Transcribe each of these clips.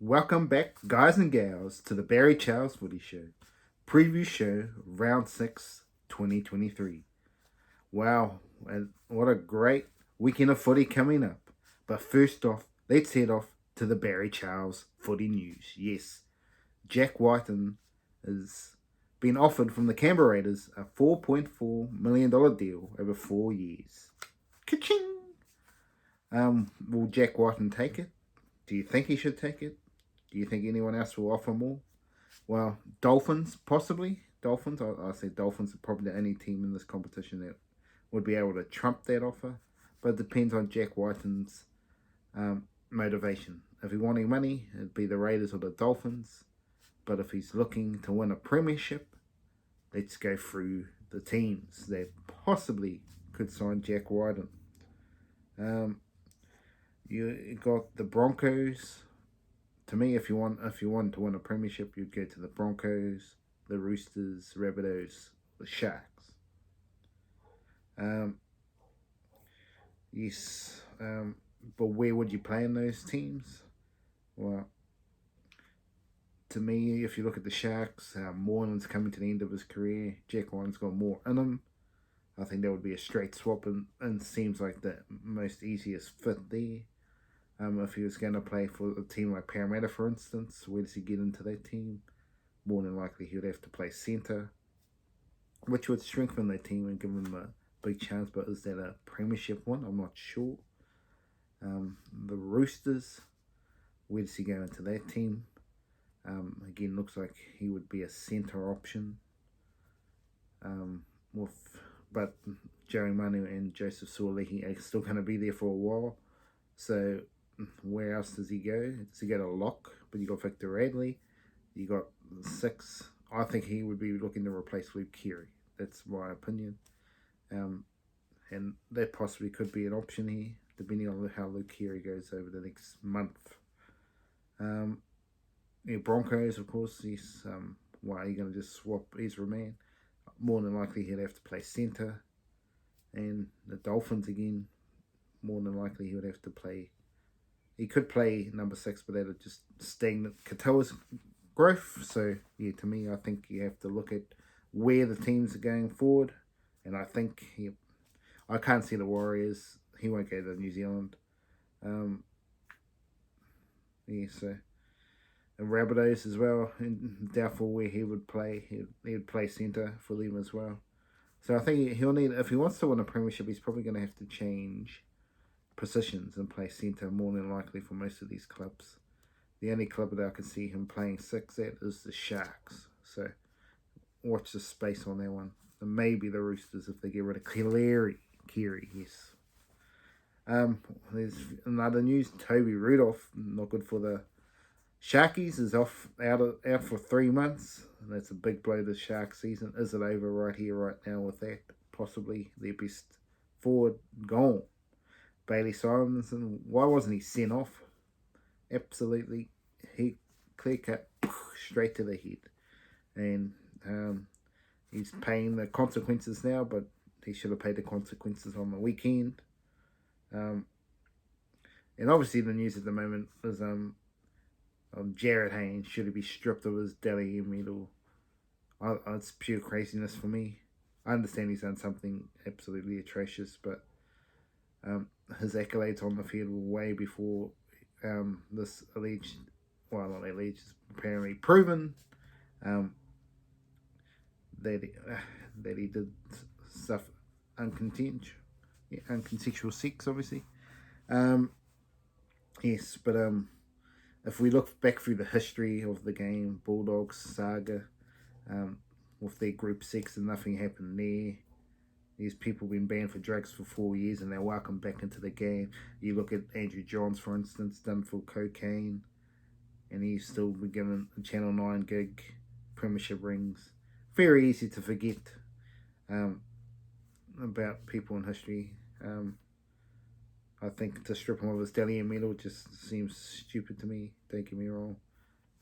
Welcome back, guys and gals, to the Barry Charles Footy Show. Preview show, Round 6, 2023. Wow, and what a great weekend of footy coming up. But first off, let's head off to the Barry Charles Footy News. Yes, Jack Wighton has been offered from the Canberra Raiders a $4.4 million deal over 4 years. Ka-ching! Will Jack Wighton take it? Do you think he should take it? Do you think anyone else will offer more? Well, Dolphins, possibly. Dolphins, I say Dolphins are probably the only team in this competition that would be able to trump that offer. But it depends on Jack Wighton's motivation. If he wanting money, it'd be the Raiders or the Dolphins. But if he's looking to win a premiership, let's go through the teams that possibly could sign Jack Wighton. You got the Broncos. To me, if you want to win a premiership, you'd go to the Broncos, the Roosters, Rabbitohs, the Sharks. But where would you play in those teams? Well, to me, if you look at the Sharks, Moreland's coming to the end of his career. Jack Wighton's got more in him. I think that would be a straight swap, and seems like the most easiest fit there. If he was going to play for a team like Parramatta, for instance, where does he get into that team? More than likely, he would have to play centre, which would strengthen their team and give them a big chance. But is that a premiership one? I'm not sure. The Roosters, where does he go into that team? Again, looks like he would be a centre option. But Joey Manu and Joseph Suaalii are still going to be there for a while. So where else does he go? Does he go to lock? But you got Victor Radley. You got 6. I think he would be looking to replace Luke Keary. That's my opinion. And that possibly could be an option here, depending on how Luke Keary goes over the next month. Broncos, of course. Yes. Why are you going to just swap Ezra Mann? More than likely, he'd have to play centre. And the Dolphins again. More than likely, he would have to play. He could play number 6, but that would just stagnate Katoa's growth. So, yeah, to me, I think you have to look at where the teams are going forward. And I think I can't see the Warriors. He won't go to New Zealand. So. And Rabbitohs as well. And doubtful where he would play. He would play centre for them as well. So I think he'll need, if he wants to win a premiership, he's probably going to have to change positions and play centre more than likely for most of these clubs. The only club that I can see him playing 6 at is the Sharks. So watch the space on that one. And maybe the Roosters if they get rid of Keary, yes. There's another news. Toby Rudolph, not good for the Sharkies, is out for 3 months. And that's a big blow to the Shark season. Is it over right here, right now with that? Possibly their best forward gone. Bailey Simonson, why wasn't he sent off? Absolutely, he clear cut straight to the head. And he's paying the consequences now, but he should have paid the consequences on the weekend. And obviously the news at the moment is Jared Haynes, should he be stripped of his Dally M medal? It's pure craziness for me. I understand he's done something absolutely atrocious, but his accolades on the field were way before this alleged, well, not alleged, apparently proven that he did stuff unconsensual sex, obviously. Yes, but if we look back through the history of the game, Bulldogs saga, with their group 6 and nothing happened there. These people been banned for drugs for 4 years and they're welcome back into the game. You look at Andrew Johns, for instance, done for cocaine, and he's still been given a Channel 9 gig, premiership rings. Very easy to forget about people in history. I think to strip him of his Dally M medal just seems stupid to me. Don't get me wrong.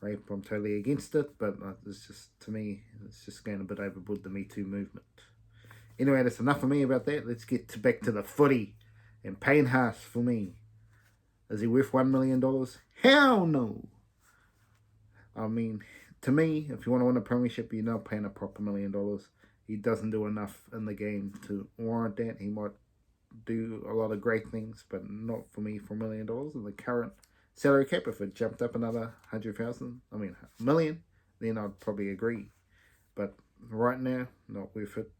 Rape, I'm totally against it, but it's just, to me, it's just going a bit overboard, the Me Too movement. Anyway, that's enough for me about that. Let's get back to the footy. And Payne Haas, for me, is he worth $1 million? Hell no. I mean, to me, if you want to win a premiership, you're not paying a proper $1 million. He doesn't do enough in the game to warrant that. He might do a lot of great things, but not for me for $1 million. And the current salary cap, if it jumped up another 100,000, I mean, a million, then I'd probably agree. But right now, not worth it.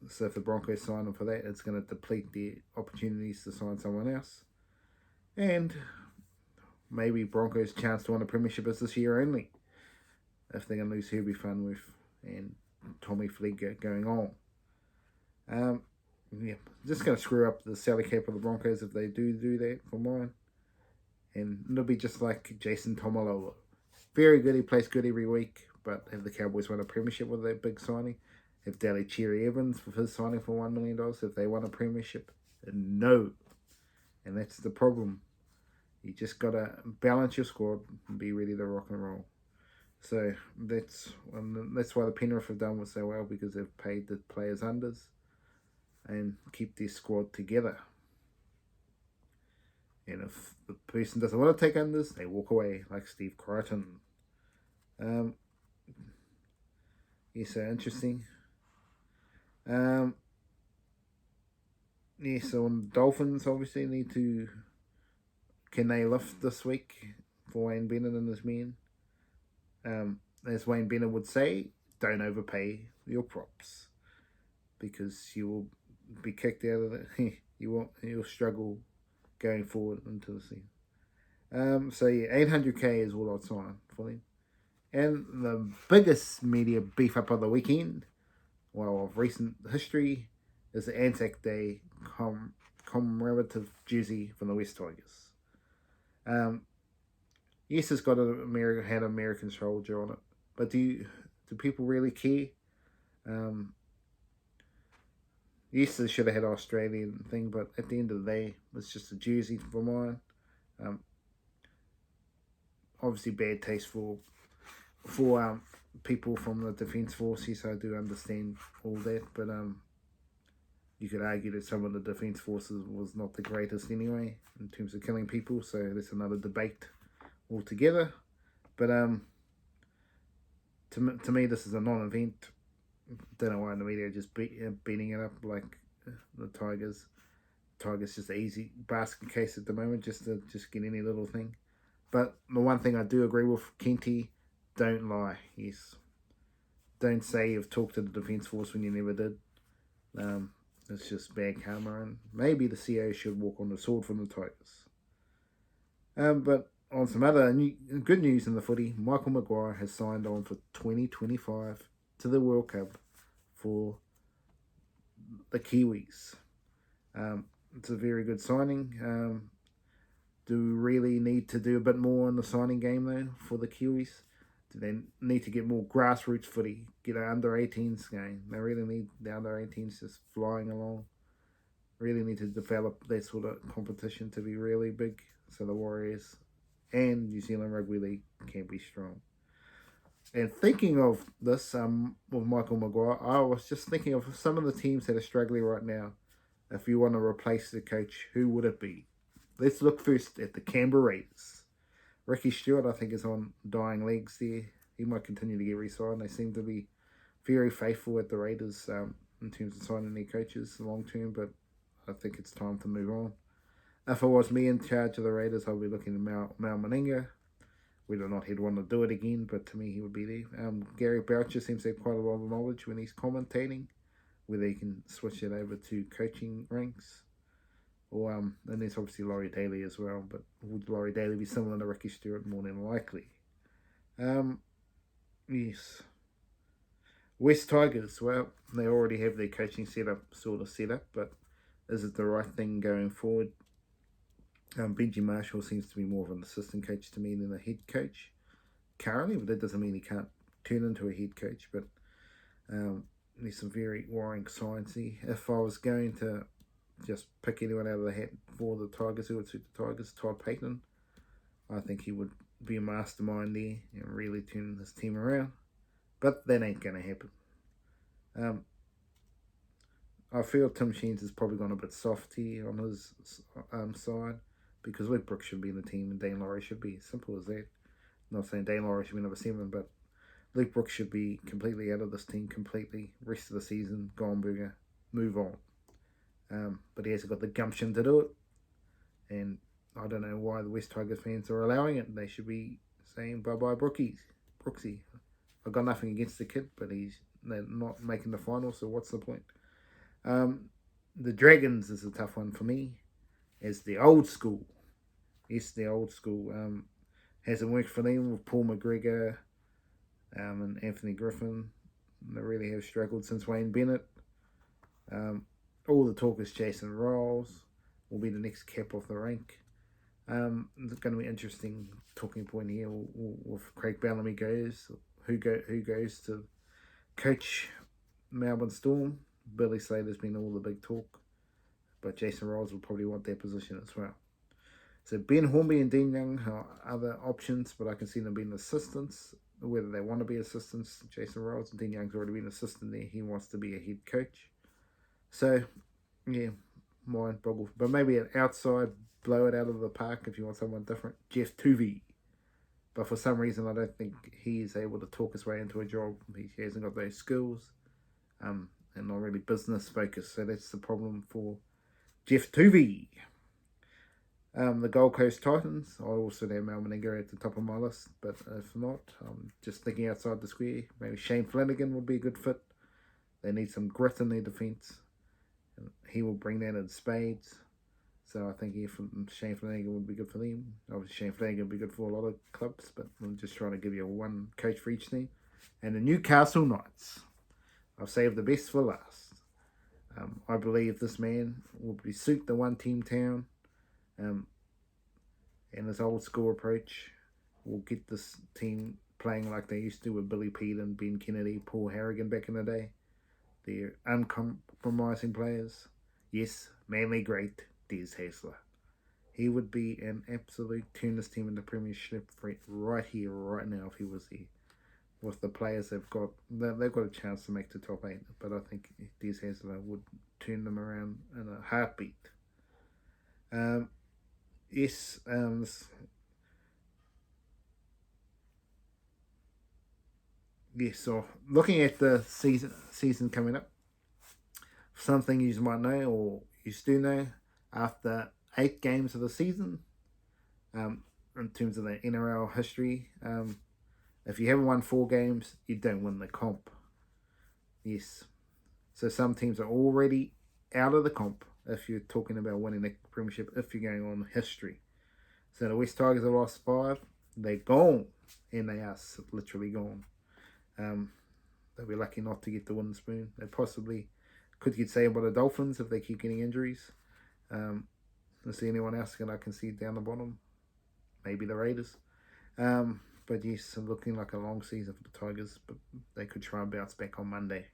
So if the Broncos sign him for that, it's going to deplete the opportunities to sign someone else. And maybe Broncos' chance to win a premiership is this year only. If they're going to lose Herbie Funworth and Tommy Fleet going on. Yeah, just going to screw up the salary cap of the Broncos if they do that for mine. And it'll be just like Jason Tomalola. Very good, he plays good every week, but have the Cowboys won a premiership with that big signing? Have Daly Cherry Evans for his signing for $1 million, if they won a premiership? No. And that's the problem. You just got to balance your squad and be ready to rock and roll. So that's why the Penrith have done so well, because they've paid the players unders and keep their squad together. And if the person doesn't want to take unders, they walk away, like Steve Crichton. Yeah, so interesting. Yeah, so on Dolphins obviously need to, can they lift this week for Wayne Bennett and his men? As Wayne Bennett would say, don't overpay your props, because you will be kicked out of it. You'll struggle going forward into the season. So yeah, 800k is what I'd sign for them. And the biggest media beef up of the weekend, well, of recent history, is the Anzac Day commemorative jersey from the West Tigers. Yes, it's got had an American soldier on it, but do people really care? Yes, they should have had an Australian thing, but at the end of the day, it's just a jersey for mine. Obviously, bad taste for people from the Defence Forces. I do understand all that, but you could argue that some of the Defence Forces was not the greatest anyway in terms of killing people. So that's another debate altogether. But to me, this is a non-event. Don't know why the media are just beating it up like the Tigers. Tigers just an easy basket case at the moment, just to get any little thing. But the one thing I do agree with Kenty, don't lie. Yes, don't say you've talked to the Defence Force when you never did. It's just bad karma, and maybe the CEO should walk on the sword from the Tigers. But on some other good news in the footy, Michael Maguire has signed on for 2025 to the World Cup for the Kiwis. It's a very good signing. Do we really need to do a bit more in the signing game, though, for the Kiwis? Do they need to get more grassroots footy, get an under-18s game? They really need the under-18s just flying along. Really need to develop that sort of competition to be really big, so the Warriors and New Zealand Rugby League can be strong. And thinking of this with Michael Maguire, I was just thinking of some of the teams that are struggling right now. If you want to replace the coach, who would it be? Let's look first at the Canberra Raiders. Ricky Stewart, I think, is on dying legs there. He might continue to get re-signed. They seem to be very faithful at the Raiders in terms of signing their coaches long term, but I think it's time to move on. If it was me in charge of the Raiders, I'd be looking at Mal Meninga. Whether or not he'd want to do it again, but to me, he would be there. Gary Boucher seems to have quite a lot of knowledge when he's commentating, whether he can switch it over to coaching ranks. Or and there's obviously Laurie Daly as well, but would Laurie Daly be similar to Ricky Stewart? More than likely. Yes. West Tigers, well, they already have their coaching sort of set up, but is it the right thing going forward? Benji Marshall seems to be more of an assistant coach to me than a head coach currently, but that doesn't mean he can't turn into a head coach. But there's some very worrying signs here. If I was going to just pick anyone out of the hat for the Tigers who would suit the Tigers, Todd Payton, I think he would be a mastermind there and really turn this team around. But that ain't going to happen. I feel Tim Sheens has probably gone a bit soft here on his side, because Luke Brooks should be in the team and Dane Laurie should be. Simple as that. Not saying Dane Laurie should be number 7, but Luke Brooks should be completely out of this team completely. Rest of the season, gone booger, move on. But he hasn't got the gumption to do it. And I don't know why the West Tigers fans are allowing it. They should be saying bye-bye Brooksy. I've got nothing against the kid, but they're not making the final, so what's the point? The Dragons is a tough one for me. It's the old school. Yes, the old school. Hasn't worked for them with Paul McGregor and Anthony Griffin. They really have struggled since Wayne Bennett. All the talk is Jason Rolls will be the next cap off the rank. It's going to be an interesting talking point here with Craig Bellamy goes. Who goes to coach Melbourne Storm? Billy Slater's been all the big talk, but Jason Rolls will probably want that position as well. So Ben Hornby and Dean Young are other options, but I can see them being assistants, whether they want to be assistants. Jason Rolls and Dean Young's already been an assistant there. He wants to be a head coach. So, yeah, mind boggle. But maybe an outside, blow it out of the park if you want someone different. Jeff Tuvey. But for some reason, I don't think he's able to talk his way into a job. He hasn't got those skills and not really business focused. So that's the problem for Jeff Tuvey. The Gold Coast Titans, I also have Mal Meninga at the top of my list, but if not, I'm just thinking outside the square. Maybe Shane Flanagan would be a good fit. They need some grit in their defence. He will bring that in spades. So I think Shane Flanagan would be good for them. Obviously, Shane Flanagan would be good for a lot of clubs, but I'm just trying to give you one coach for each team. And the Newcastle Knights. I've saved the best for last. I believe this man will suit the one-team town. And his old school approach will get this team playing like they used to with Billy Peaton, Ben Kennedy, Paul Harrigan back in the day. They're uncompromising players. Yes, Manly great, Des Hasler. He would be an absolute turn this team into premiership right here, right now if he was here. With the players they've got a chance to make the top 8. But I think Des Hasler would turn them around in a heartbeat. Yes, so looking at the season coming up, something you might know or you still know, after 8 games of the season, in terms of the NRL history, if you haven't won 4 games, you don't win the comp. Yes. So some teams are already out of the comp if you're talking about winning the premiership, if you're going on history. So the West Tigers have lost 5. They're gone. And they are literally gone. They'll be lucky not to get the wooden spoon. They possibly could get saved by the Dolphins if they keep getting injuries. Is there anyone else that I can see down the bottom? Maybe the Raiders. But yes, looking like a long season for the Tigers, but they could try and bounce back on Monday.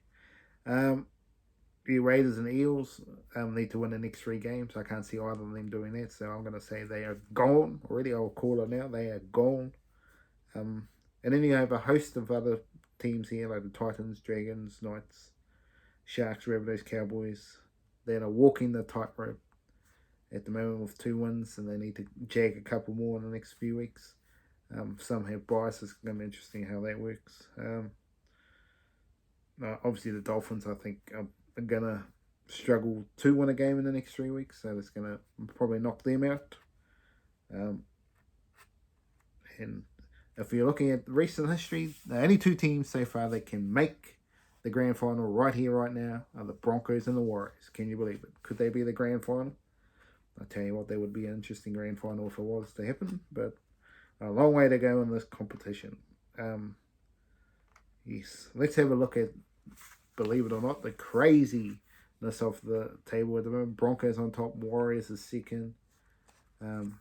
The Raiders and Eels need to win the next 3 games. I can't see either of them doing that, so I'm going to say they are gone already. I'll call it now. They are gone. And then you have a host of other teams here, like the Titans, Dragons, Knights, Sharks, Rabbitohs, Cowboys, that are walking the tightrope at the moment with 2 wins, and they need to jag a couple more in the next few weeks. Some have bias. It's going to be interesting how that works. Obviously, the Dolphins, I think, are going to struggle to win a game in the next 3 weeks, so that's going to probably knock them out. And if you're looking at recent history, the only 2 teams so far that can make the grand final right here, right now, are the Broncos and the Warriors. Can you believe it? Could they be the grand final? I'll tell you what, there would be an interesting grand final if it was to happen, but a long way to go in this competition. Yes, let's have a look at, believe it or not, the craziness of the table at the moment. Broncos on top, Warriors is second. And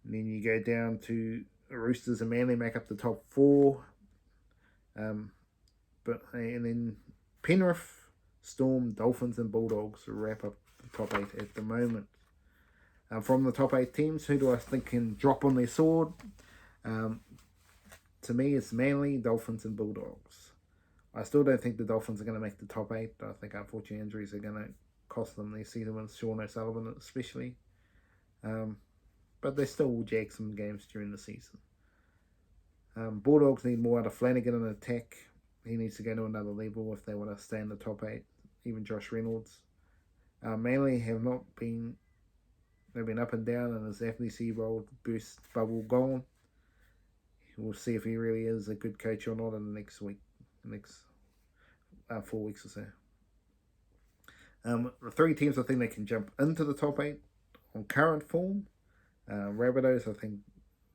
then you go down to Roosters and Manly make up the top 4. And then Penrith, Storm, Dolphins and Bulldogs wrap up the top 8 at the moment. From the top 8 teams, who do I think can drop on their sword? To me, it's Manly, Dolphins and Bulldogs. I still don't think the Dolphins are going to make the top 8. I think unfortunately injuries are going to cost them their season with Sean O'Sullivan especially. But they still will jag some games during the season. Bulldogs need more out of Flanagan in attack. He needs to go to another level if they want to stay in the top 8. Even Josh Reynolds. Manly have not been. They've been up and down, and his Anthony Seabold boost bubble gone. We'll see if he really is a good coach or not in the next 4 weeks or so. The 3 teams I think they can jump into the top 8 on current form. Rabbitohs, I think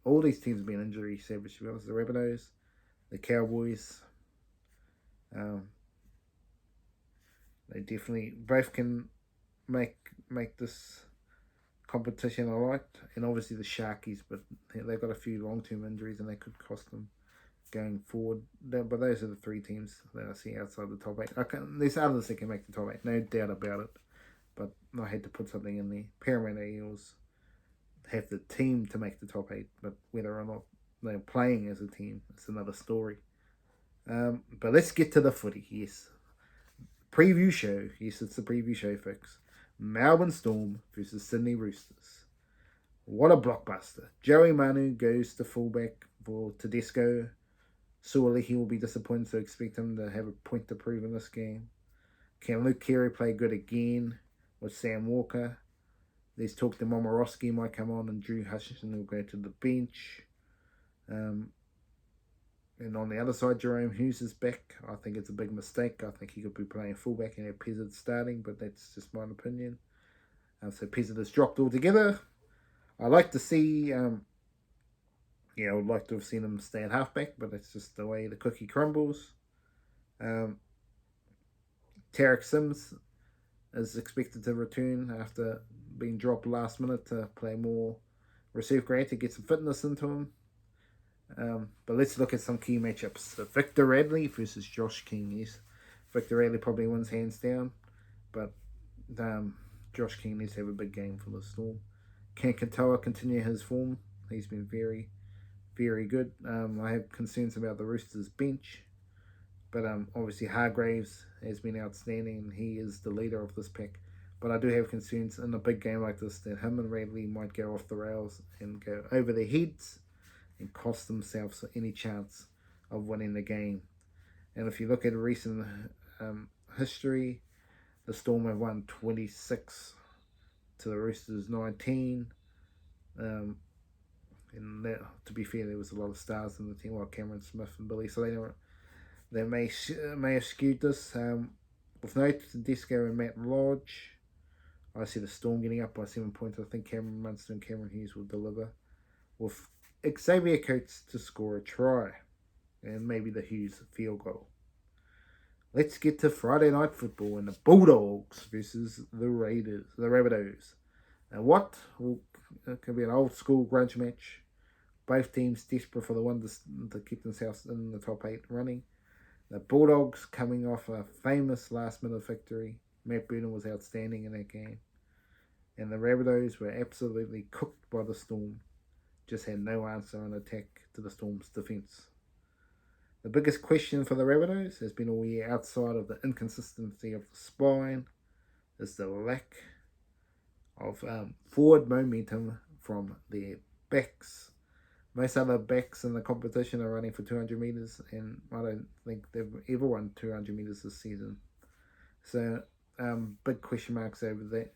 all these teams have been injury savage, to be honest. The Rabbitohs, the Cowboys, they definitely both can make this competition alright. And obviously the Sharkies, but they've got a few long-term injuries and they could cost them going forward. But those are the 3 teams that I see outside the top 8. There's others that can make the top 8, no doubt about it. But I had to put something in there. Parramatta Eels have the team to make the top 8, but whether or not they're playing as a team, it's another story. But let's get to the footy. Yes, preview show. Yes, it's the preview show, folks. Melbourne Storm versus Sydney Roosters. What a blockbuster. Joey Manu goes to fullback for Tedesco. Surely he will be disappointed, so expect him to have a point to prove in this game. Can Luke Keary play good again with Sam Walker? There's talk that Momorowski might come on and Drew Hutchinson will go to the bench. And on the other side, Jerome Hughes is back. I think it's a big mistake. I think he could be playing fullback and have Pezzard starting, but that's just my opinion. So Pezzard has dropped altogether. I like to see, I would like to have seen him stay at halfback, but that's just the way the cookie crumbles. Tarek Sims is expected to return after being dropped last minute to play more reserve grade to get some fitness into him. But let's look at some key matchups. So Victor Radley versus Josh King. Yes, Victor Radley probably wins hands down, but Josh King needs to have a big game for the Storm. Can Katoa continue his form? He's been very, very good. I have concerns about the Roosters bench, but obviously Hargraves has been outstanding and he is the leader of this pack. But I do have concerns in a big game like this that him and Radley might go off the rails and go over their heads and cost themselves any chance of winning the game. And if you look at recent history, the Storm have won 26 to the Roosters 19. And that, to be fair, there was a lot of stars in the team, like Cameron Smith and Billy, so they may have skewed this. With no Tedesco and Matt Lodge, I see the Storm getting up by 7 points. I think Cameron Munster and Cameron Hughes will deliver, with Xavier Coates to score a try, and maybe the Hughes field goal. Let's get to Friday night football and the Bulldogs versus the Rabbitohs. And what could be an old school grudge match. Both teams desperate for the one to keep themselves in the top 8 running. The Bulldogs coming off a famous last minute victory. Matt Burnham was outstanding in that game. And the Rabbitohs were absolutely cooked by the Storm. Just had no answer on attack to the Storm's defence. The biggest question for the Rabbitohs has been all year, outside of the inconsistency of the spine, is the lack of forward momentum from their backs. Most other backs in the competition are running for 200 metres, and I don't think they've ever won 200 metres this season. So, big question marks over that.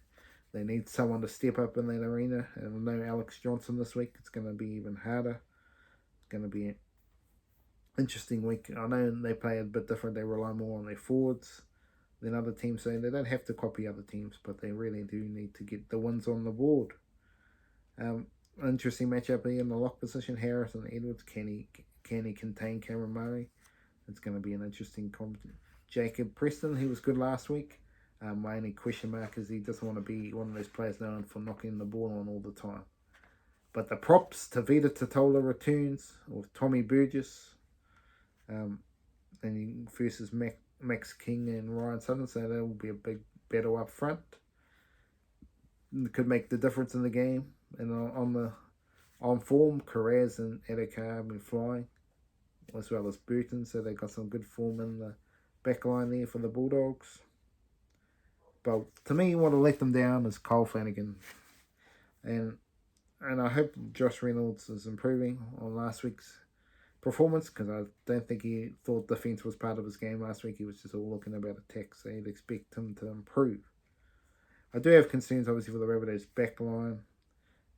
They need someone to step up in that arena, and no Alex Johnson this week. It's going to be even harder. It's going to be an interesting week. I know they play a bit different. They rely more on their forwards than other teams, so they don't have to copy other teams, but they really do need to get the wins on the board. Interesting matchup here in the lock position. Harris and Edwards. Can he contain Cameron Murray? It's going to be an interesting competition. Jacob Preston, he was good last week. My only question mark is he doesn't want to be one of those players known for knocking the ball on all the time. But the props, Tavita Totola returns with Tommy Burgess, and versus Max King and Ryan Sutton, so that will be a big battle up front. It could make the difference in the game. And on form, Carraz and Adokar have been flying, as well as Burton, so they got some good form in the back line there for the Bulldogs. But to me, what will let them down is Cole Flanagan. And I hope Josh Reynolds is improving on last week's performance, because I don't think he thought defence was part of his game last week. He was just all looking about attack, so you'd expect him to improve. I do have concerns, obviously, for the Rabbitohs back line.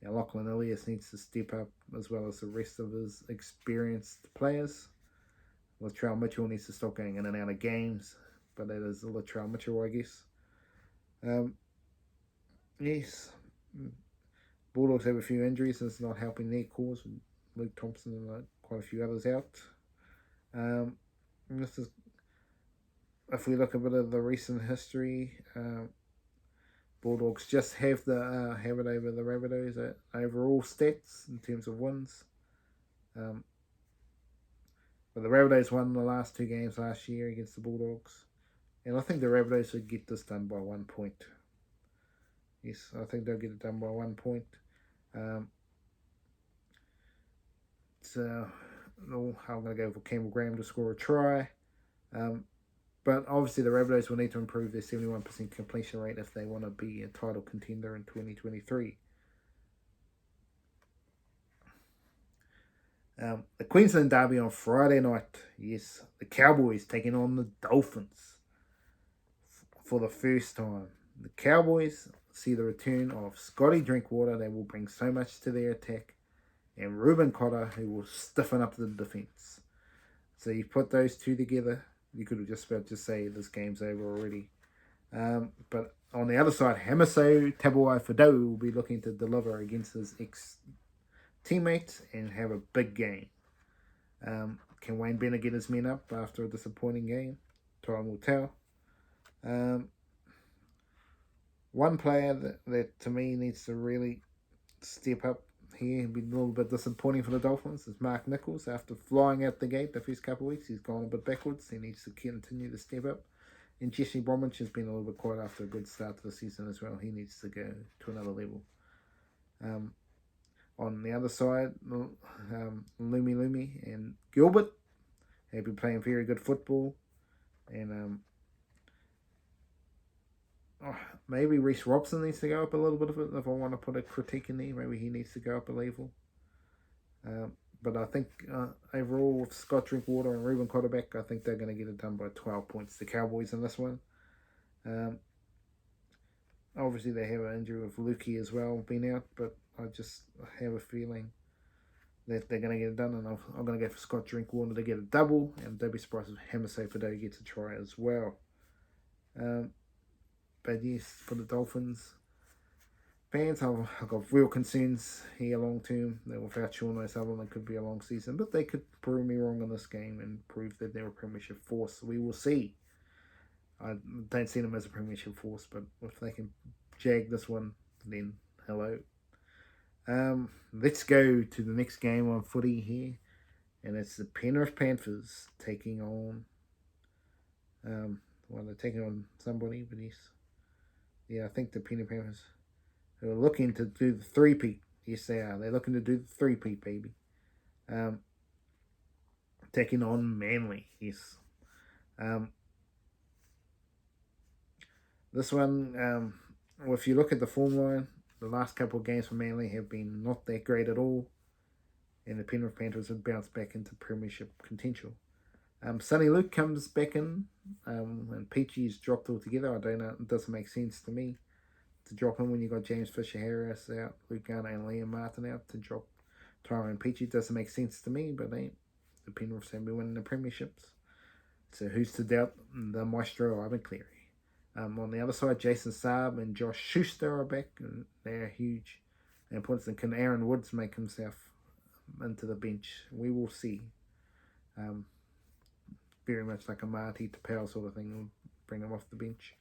Lachlan Ilias needs to step up, as well as the rest of his experienced players. Latrell Mitchell needs to stop going in and out of games, but that is Latrell Mitchell, I guess. Yes, Bulldogs have a few injuries, and it's not helping their cause. Luke Thompson and quite a few others out. This is, if we look a bit of the recent history, Bulldogs just have it over the Rabbitohs at overall stats in terms of wins. But the Rabbitohs won the last 2 games last year against the Bulldogs, and I think the Rabbitohs would get this done by 1 point. Yes, I think they'll get it done by 1 point. So I'm going to go for Campbell Graham to score a try. But obviously the Rabbitohs will need to improve their 71% completion rate if they want to be a title contender in 2023. The Queensland Derby on Friday night. Yes, the Cowboys taking on the Dolphins for the first time. The Cowboys see the return of Scotty Drinkwater. They will bring so much to their attack. And Ruben Cotter, who will stiffen up the defence. So you put those two together, you could have just about to say this game's over already. But on the other side, Hamiso Tabuai-Fidow will be looking to deliver against his ex-teammates and have a big game. Can Wayne Bennett get his men up after a disappointing game? Time will tell. One player that to me needs to really step up here and be a little bit disappointing for the Dolphins is Mark Nichols. After flying out the gate the first couple of weeks, he's gone a bit backwards. He needs to continue to step up. And Jesse Bromwich has been a little bit quiet after a good start to the season as well. He needs to go to another level. On the other side, Lumi and Gilbert have been playing very good football. And maybe Reece Robson needs to go up a little bit of it. If I want to put a critique in there, maybe he needs to go up a level. But I think overall with Scott Drinkwater and Ruben Cotter back, I think they're going to get it done by 12 points. The Cowboys in this one. Obviously they have an injury with Lukey as well being out, but I just have a feeling that they're going to get it done, and I'm going to go for Scott Drinkwater to get a double, and don't be surprised if Hamiso Fidow gets a try as well. But yes, for the Dolphins fans, I've got real concerns here long term. That without Sean O'Sullivan, it could be a long season. But they could prove me wrong in this game and prove that they're a premiership force. We will see. I don't see them as a premiership force, but if they can jag this one, then hello. Let's go to the next game on footy here. And it's the Penrith Panthers taking on... they're taking on somebody, but yes. Yeah, I think the Penrith Panthers who are looking to do the three-peat. Yes, they are. They're looking to do the three-peat, baby. Taking on Manly, yes. This one, if you look at the form line, the last couple of games for Manly have been not that great at all. And the Penrith Panthers have bounced back into premiership potential. Sonny Luke comes back in, and Peachy's dropped altogether. I don't know, it doesn't make sense to me to drop him when you got James Fisher-Harris out, Luke Garner and Liam Martin out. To drop Tyrone Peachy doesn't make sense to me, but the Penriths have been winning the premierships. So who's to doubt the maestro Ivan Cleary? On the other side, Jason Saab and Josh Schuster are back, and they're huge. And points, and can Aaron Woods make himself into the bench? We will see. Very much like a Marty Tapau sort of thing, will bring him off the bench.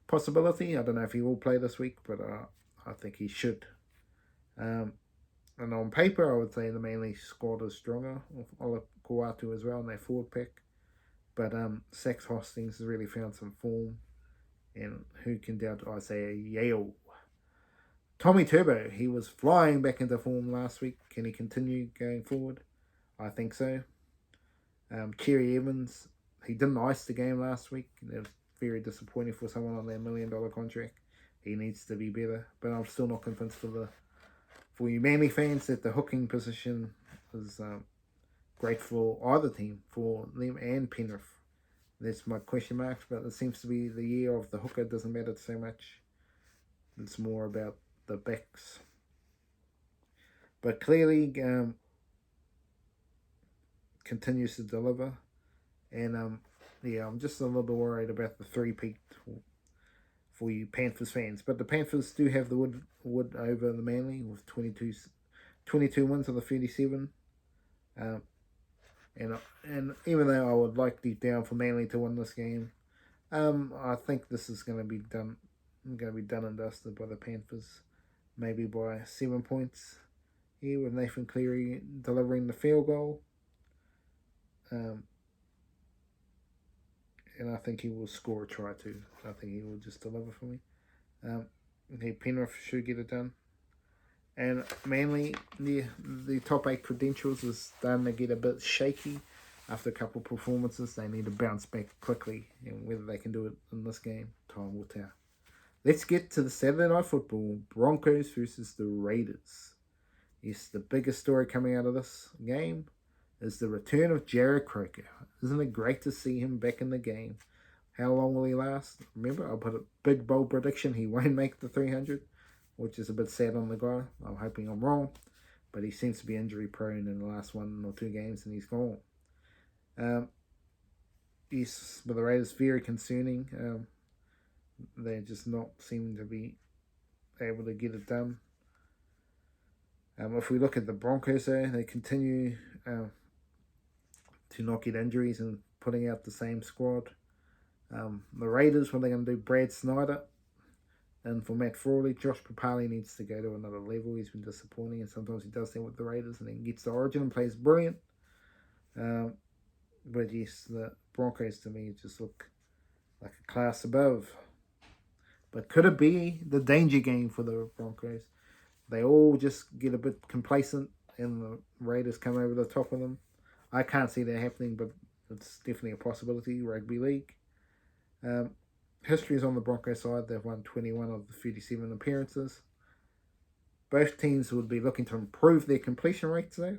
Possibility, I don't know if he will play this week, but I think he should. And on paper, I would say the Manly squad is stronger, with Ola Kawatu as well in their forward pack. But Sax Hostings has really found some form, and who can doubt Isaiah Yale? Tommy Turbo, he was flying back into form last week. Can he continue going forward? I think so. Cherry Evans, he didn't ice the game last week. It was very disappointing for someone on their $1 million contract. He needs to be better, but I'm still not convinced for you Manly fans that the hooking position is great for either team, for them and Penrith. That's my question marks, but it seems to be the year of the hooker doesn't matter so much. It's more about the backs. But clearly continues to deliver. And I'm just a little bit worried about the three-peat for you Panthers fans. But the Panthers do have the wood over the Manly with 22 wins of the 37. And even though I would like deep down for Manly to win this game, I think this is going to be done and dusted by the Panthers, maybe by 7 points here with Nathan Cleary delivering the field goal. And I think he will score a try too. I think he will just deliver for me. Penrith should get it done. And Manly, the top 8 credentials is starting to get a bit shaky after a couple of performances. They need to bounce back quickly, and whether they can do it in this game, time will tell. Let's get to the Saturday night football. Broncos versus the Raiders. Yes, the biggest story coming out of this game is the return of Jared Croker. Isn't it great to see him back in the game? How long will he last? Remember, I put a big bold prediction. He won't make the 300, which is a bit sad on the guy. I'm hoping I'm wrong, but he seems to be injury prone in the last 1 or 2 games, and he's gone. Yes, but the Raiders very concerning. They just not seem to be able to get it done. If we look at the Broncos, though, they continue to not get injuries and putting out the same squad. The Raiders, what they're going to do, Brad Snyder. And for Matt Frawley, Josh Papali needs to go to another level. He's been disappointing, and sometimes he does that with the Raiders, and then gets to Origin and plays brilliant. But yes, the Broncos to me just look like a class above. But could it be the danger game for the Broncos? They all just get a bit complacent, and the Raiders come over the top of them. I can't see that happening, but it's definitely a possibility. Rugby league. History is on the Broncos side. They've won 21 of the 37 appearances. Both teams would be looking to improve their completion rates though.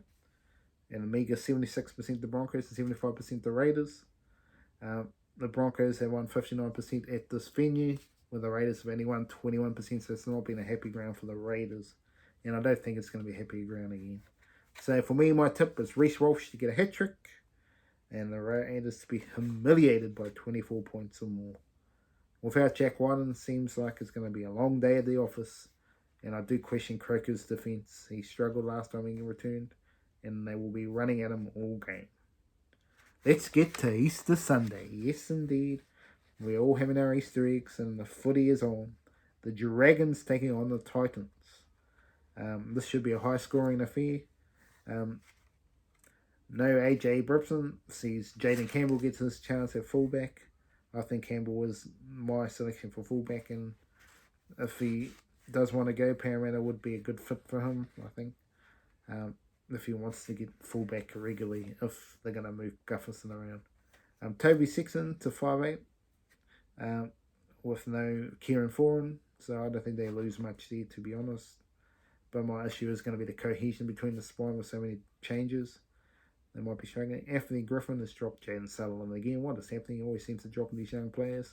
And a meager 76% the Broncos and 75% the Raiders. The Broncos have won 59% at this venue, where the Raiders have only won 21%, so it's not been a happy ground for the Raiders. And I don't think it's going to be a happy ground again. So for me, my tip is Reece Walsh to get a hat-trick, and the Raiders to be humiliated by 24 points or more. Without Jack Wighton, seems like it's going to be a long day at the office, and I do question Croker's defence. He struggled last time he returned, and they will be running at him all game. Let's get to Easter Sunday. Yes, indeed. We're all having our Easter eggs, and the footy is on. The Dragons taking on the Titans. This should be a high-scoring affair. No AJ Bribson sees Jaden Campbell gets his chance at fullback. I think Campbell was my selection for fullback, and if he does want to go, Parramatta would be a good fit for him, I think. If he wants to get fullback regularly, if they're going to move Gufferson around. Toby Sexton to 5'8", with no Kieran Foran, so I don't think they lose much there, to be honest. But my issue is going to be the cohesion between the spine with so many changes. They might be struggling. Anthony Griffin has dropped Jaden Sutherland again. What is happening? He always seems to drop these young players.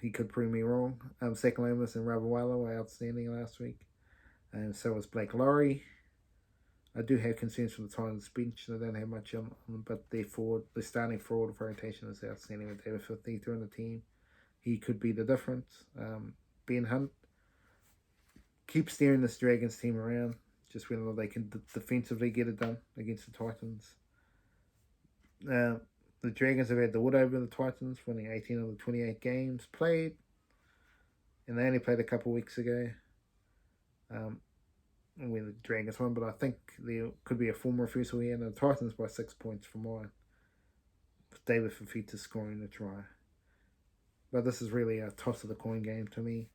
He could prove me wrong. Sakalomas and Ravawala were outstanding last week. And so was Blake Laurie. I do have concerns for the Titans bench. They don't have much on them, but their starting forward rotation is outstanding with David 53 in the team. He could be the difference. Ben Hunt keeps steering this Dragons team around. Just whether they can defensively get it done against the Titans. The Dragons have had the wood over the Titans, winning 18 of the 28 games played. And they only played a couple of weeks ago when the Dragons won. But I think there could be a form reversal here. And the Titans by 6 points for mine. With David Fafita scoring the try. But this is really a toss of the coin game to me.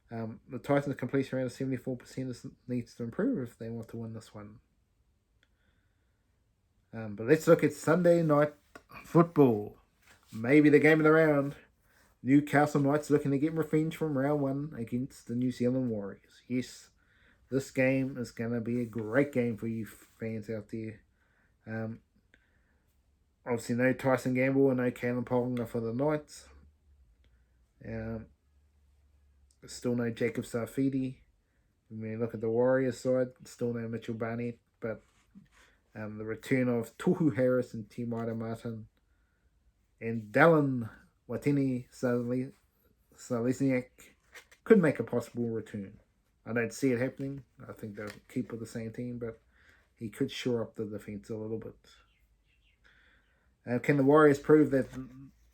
The Titans' completion rate of 74% needs to improve if they want to win this one. But let's look at Sunday night football. Maybe the game of the round. Newcastle Knights looking to get revenge from round 1 against the New Zealand Warriors. Yes, This game is going to be a great game for you fans out there. Um, Obviously, no Tyson Gamble and no Kalen Ponga for the Knights. Um, Still no Jacob Safidi. When you look at the Warriors side, still no Mitchell Barnett, but the return of Tohu Harris and Timada Martin and Dallin Watini Salesniak could make a possible return. I don't see it happening. I think they'll keep with the same team, but he could shore up the defense a little bit. Can the Warriors prove that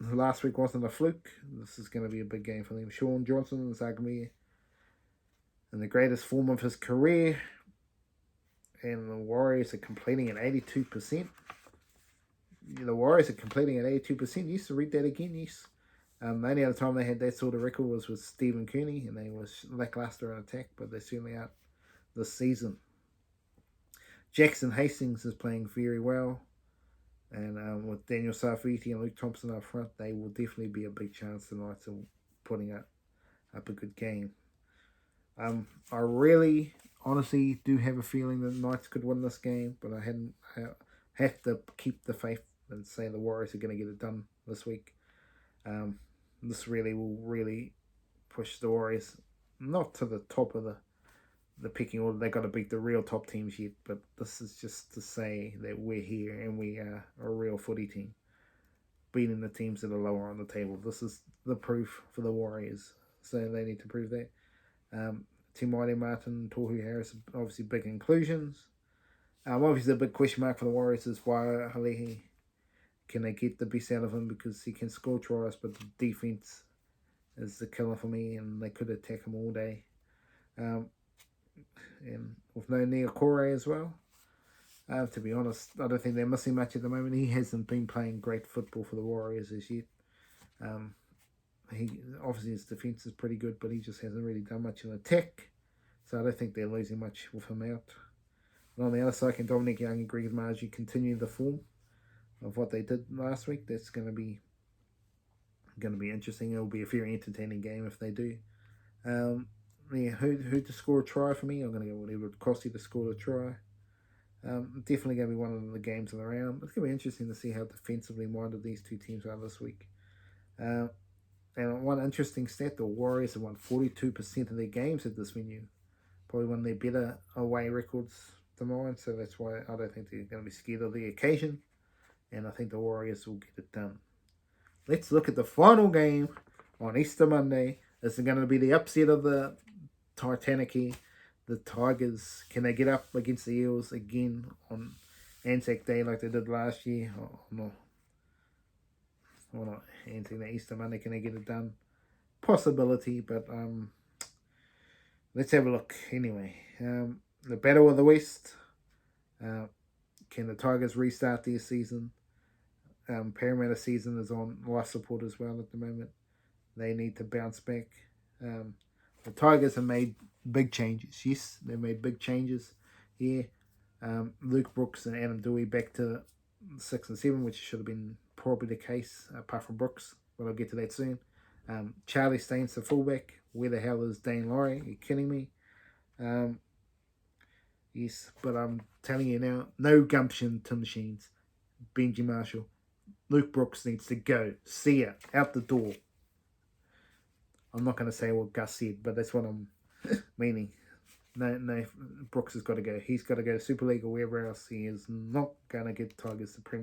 last week wasn't a fluke? This is going to be a big game for them. Sean Johnson is arguably in the greatest form of his career, and the Warriors are completing at 82%. The Warriors are completing at 82%. You used to read that again, yes. The only other time they had that sort of record was with Stephen Cooney, and they was lackluster in attack, but they certainly out this season. Jackson Hastings is playing very well, and with Daniel Safiti and Luke Thompson up front, they will definitely be a big chance tonight of putting up a good game. I really, honestly, do have a feeling that the Knights could win this game, but I have to keep the faith and say the Warriors are going to get it done this week. This really will push the Warriors not to the top of the picking order. They got to beat the real top teams yet, but this is just to say that we're here and we are a real footy team, beating the teams that are lower on the table. This is the proof for the Warriors, so they need to prove that. Timothy Martin, Tohu Harris, obviously big inclusions. Obviously, the big question mark for the Warriors is why Halehi. Can they get the best out of him, because he can score tries, but the defense is the killer for me, and they could attack him all day. And with no Niokore as well, to be honest, I don't think they're missing much at the moment. He hasn't been playing great football for the Warriors as yet. He obviously his defense is pretty good, but he just hasn't really done much in attack, so I don't think they're losing much with him out. And on the other side, can Dominic Young and Greg Margie continue the form of what they did last week? That's going to be interesting. It'll be a very entertaining game if they do. Who to score a try for me? I'm going to go whatever it costs you to score a try. Definitely going to be one of the games of the round. It's going to be interesting to see how defensively minded these two teams are this week. And one interesting stat, the Warriors have won 42% of their games at this venue. Probably one of their better away records to mine, so that's why I don't think they're going to be scared of the occasion. And I think the Warriors will get it done. Let's look at the final game on Easter Monday. This is going to be the upset of the Titanic. The Tigers, can they get up against the Eels again on Anzac Day like they did last year? Or not Anzac Day, Easter Monday, can they get it done? Possibility, but let's have a look anyway. The Battle of the West. Can the Tigers restart their season? Parramatta season is on life support as well at the moment. They need to bounce back. The Tigers have made big changes. Yes, they've made big changes here. Luke Brooks and Adam Dewey back to 6 and 7, which should have been probably the case, apart from Brooks, but I'll get to that soon. Charlie Staines, the fullback. Where the hell is Dane Laurie? Are you kidding me? Yes, but I'm telling you now, no gumption to machines. Benji Marshall. Luke Brooks needs to go. See ya. Out the door. I'm not going to say what Gus said, but that's what I'm meaning. No, Brooks has got to go. He's got to go to Super League or wherever else. He is not going to get Tigers the premiership.